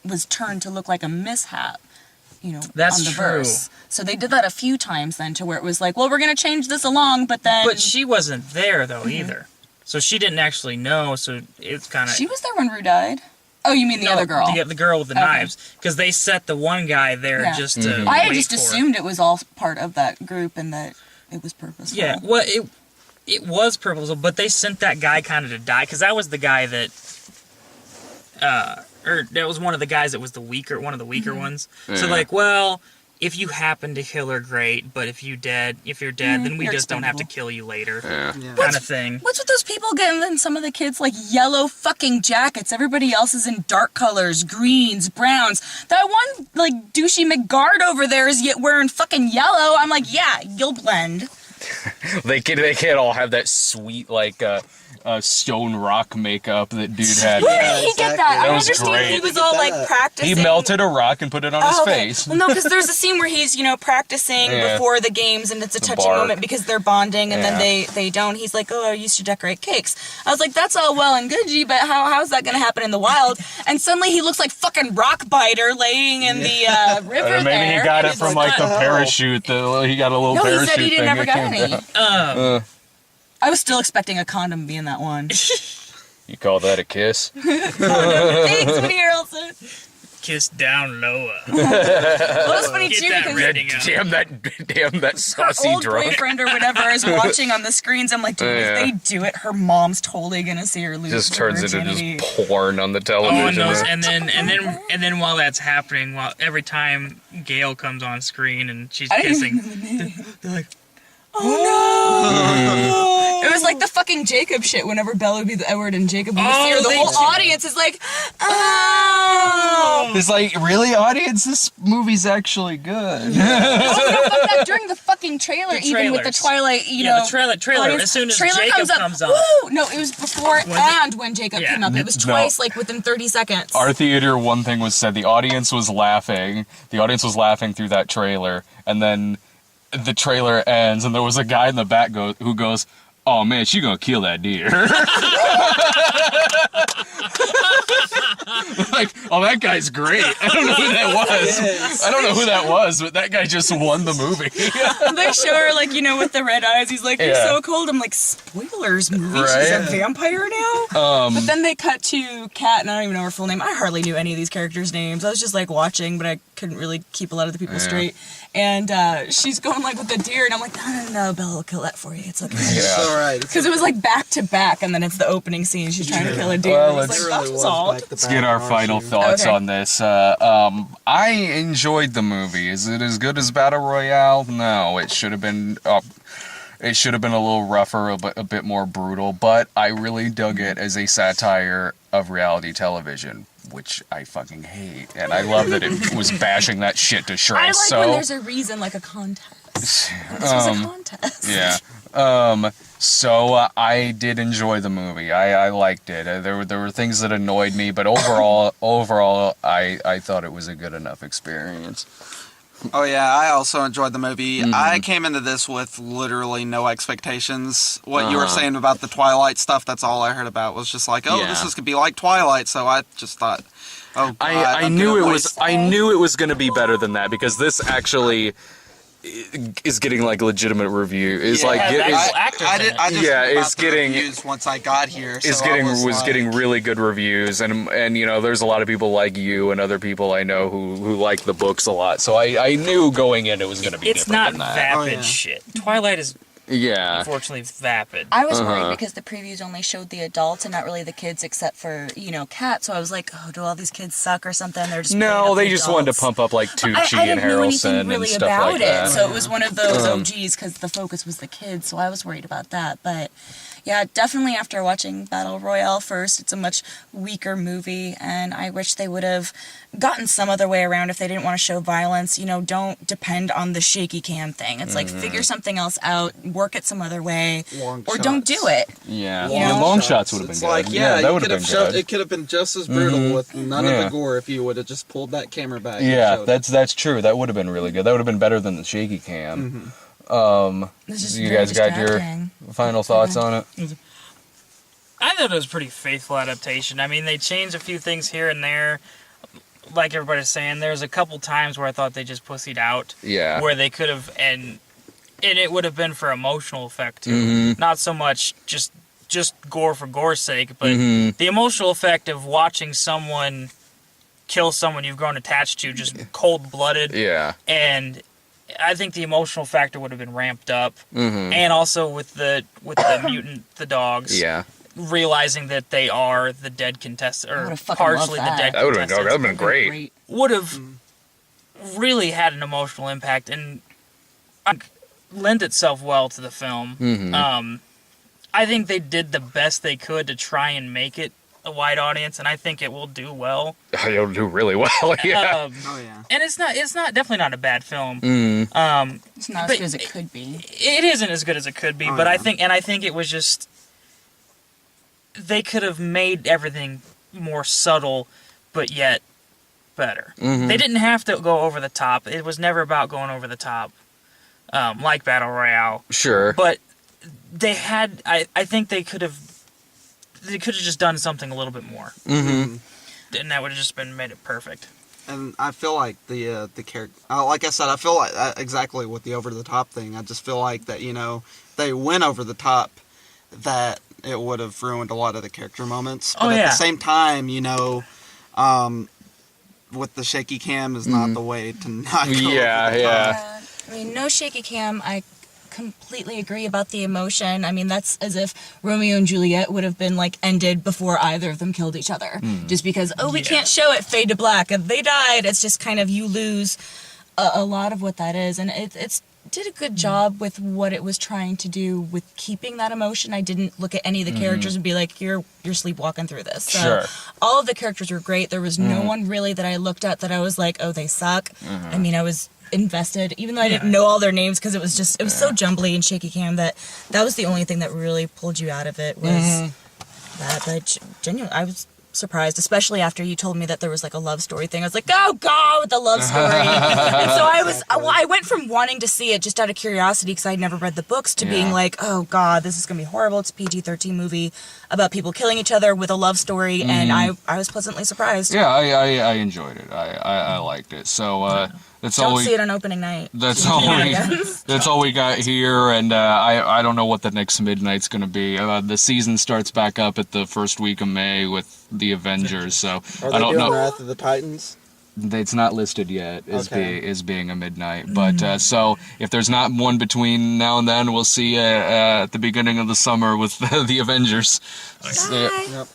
was turned to look like a mishap, That's on the true. verse. So they did that a few times then, to where it was like, well, we're going to change this along, but then... But she wasn't there, though, either. So she didn't actually know, so it's kind of... She was there when Rue died. Oh, you mean the other girl? The girl with the knives. Because they set the one guy there just to I wait just for assumed it was all part of that group and that it was purposeful. Yeah, well, it was purposeful, but they sent that guy kind of to die, because that was the guy that... or that was one of the guys that was one of the weaker ones. Yeah. So, like, well... If you happen to kill her, great. But if you're dead, then we just don't have to kill you later. Yeah. Kind of thing. What's with those people getting then some of the kids like yellow fucking jackets? Everybody else is in dark colors, greens, browns. That one like douchey McGuard over there is yet wearing fucking yellow. I'm like, yeah, you'll blend. They can't all have that sweet like stone rock makeup that dude had. Where did he get that? I was understand great. he was all like practicing. He melted a rock and put it on his face. Well, no, because there's a scene where he's, practicing before the games, and it's a touching bark. moment because they're bonding, and then they don't. He's like, oh, I used to decorate cakes. I was like, that's all well and good, G, but how's that going to happen in the wild? And suddenly he looks like fucking Rockbiter laying in the river there. Maybe he got it from like the parachute. He got a little parachute. No, he said he thing never got down. any. I was still expecting a condom to be in that one. You call that a kiss? Thanks, Woody Harrelson. Kiss down lower. Well, it was funny Get too that because rating up. Damn that her saucy old drunk. boyfriend or whatever is watching on the screens. I'm like, dude, if they do it, her mom's totally gonna see her lose. Just her turns into virginity. just porn on the Oh, television. and then while that's happening, every time Gail comes on screen and she's kissing, they're like, oh no! It was like the fucking Jacob shit. Whenever Bella would be the Edward and Jacob would be the Seer, the whole audience is like, oh! It's like, really, audience? This movie's actually good. Oh, no, fuck that. During the fucking trailer, even with the Twilight, the trailer. audience, As soon as trailer Jacob comes on. Woo! No, it was before and when Jacob came up. It was twice, like within 30 seconds. Our theater, one thing was said, the audience was laughing. The audience was laughing through that trailer, and then the trailer ends, and there was a guy in the back who goes, oh man, she gonna kill that deer. Like, oh, that guy's great. I don't know who that was. Yes. I don't know who that was, but that guy just won the movie. They show her, like, with the red eyes. He's like, you're so cold. I'm like, spoilers, movie. Right? She's a vampire now? But then they cut to Kat, and I don't even know her full name. I hardly knew any of these characters' names. I was just, like, watching, but I couldn't really keep a lot of the people straight. And she's going, like, with the deer, and I'm like, no, Bella will kill that for you. It's okay. Yeah. It's all right. Because it was, like, back to back, and then it's the opening scene. She's trying to kill a deer. Well, it's like, that's solved. Let's get our final thoughts on this. I enjoyed the movie. Is it as good as Battle Royale? No, it should have been. It should have been a little rougher, a bit more brutal. But I really dug it as a satire of reality television, which I fucking hate, and I love that it was bashing that shit to shreds. I like when there's a reason, like a contest. This was a contest. Yeah. So I did enjoy the movie. I liked it. There were things that annoyed me, but overall, I thought it was a good enough experience. Oh yeah, I also enjoyed the movie. Mm-hmm. I came into this with literally no expectations. What you were saying about the Twilight stuff, that's all I heard about. Was just like, this is gonna be like Twilight. So I just thought, oh, God, I knew it was. I knew it was gonna be better than that, because this actually is getting like legitimate review. It's like it's getting reviews once I got here. Getting really good reviews, and there's a lot of people like you and other people I know who like the books a lot. So I knew going in it was going to be. It's different not than that. vapid shit. Twilight is. Yeah. Unfortunately, vapid. I was worried because the previews only showed the adults and not really the kids, except for, Kat. So I was like, oh, do all these kids suck or something? They're just they just wanted to pump up like Tucci and Harrelson really and stuff like that. So it was one of those OGs because the focus was the kids. So I was worried about that. But yeah, definitely after watching Battle Royale first, it's a much weaker movie, and I wish they would have gotten some other way around if they didn't want to show violence. Don't depend on the shaky cam thing. It's like, figure something else out, work it some other way, or don't do it. Yeah, long shots would have been good. Like, that would have been good. It could have been just as brutal with none of the gore if you would have just pulled that camera back. Yeah, that's true. That would have been really good. That would have been better than the shaky cam. You guys got your final thoughts on it? I thought it was a pretty faithful adaptation. I mean, they changed a few things here and there. like everybody's saying, there's a couple times where I thought they just pussied out. Yeah. Where they could have, and it would have been for emotional effect, too. Mm-hmm. Not so much just gore for gore's sake, but Mm-hmm. the emotional effect of watching someone kill someone you've grown attached to, just cold-blooded. Yeah. And I think the emotional factor would have been ramped up. Mm-hmm. And also with the mutant, the dogs. Yeah. Realizing that they are the dead contestants, or would've fucking partially loved the that. dead That would have contestants. been great. Would have really had an emotional impact and lent itself well to the film. Mm-hmm. I think they did the best they could to try and make it a wide audience, and I think it will do well. It'll do really well, yeah. Oh yeah. And it's definitely not a bad film. Mm. It's not as But good as it could be. It isn't as good as it could be, Oh, but yeah. I think it was just, they could have made everything more subtle, but yet better. Mhm. They didn't have to go over the top. It was never about going over the top, like Battle Royale. Sure. But they had, I think they could have just done something a little bit more, Mm-hmm. and that would have just made it perfect. And I feel like the character, like I said, I feel like exactly with the over the top thing. I just feel like that, you know, they went over the top, that it would have ruined a lot of the character moments. But at the same time, you know, with the shaky cam is not the way to not go over the top. Yeah. I mean, no shaky cam. I completely agree about the emotion. I mean, that's as if Romeo and Juliet would have been like ended before either of them killed each other. Just because, we can't show it, fade to black, and they died. It's just kind of, you lose a lot of what that is. And it's did a good job with what it was trying to do with keeping that emotion. I didn't look at any of the characters and be like, you're sleepwalking through this. So Sure. all of the characters were great. There was no one really that I looked at that I was like, oh, they suck. I mean, I was invested, even though I didn't know all their names, because it was so jumbly and shaky cam that was the only thing that really pulled you out of it was that. But genuinely, I was surprised, especially after you told me that there was like a love story thing. I was like, oh god, with the love story. And so I went from wanting to see it just out of curiosity because I'd never read the books to being like, oh god, this is gonna be horrible. It's a PG-13 movie about people killing each other with a love story, and I was pleasantly surprised. Yeah, I enjoyed it. I liked it. So that's all Don't see it on opening night. That's all we got here, and I don't know what the next midnight's going to be. The season starts back up at the first week of May with the Avengers, so Are I they don't doing know. Wrath of the Titans? It's not listed yet as Okay. being a midnight, but so if there's not one between now and then, we'll see at the beginning of the summer with the Avengers. Bye. Yep.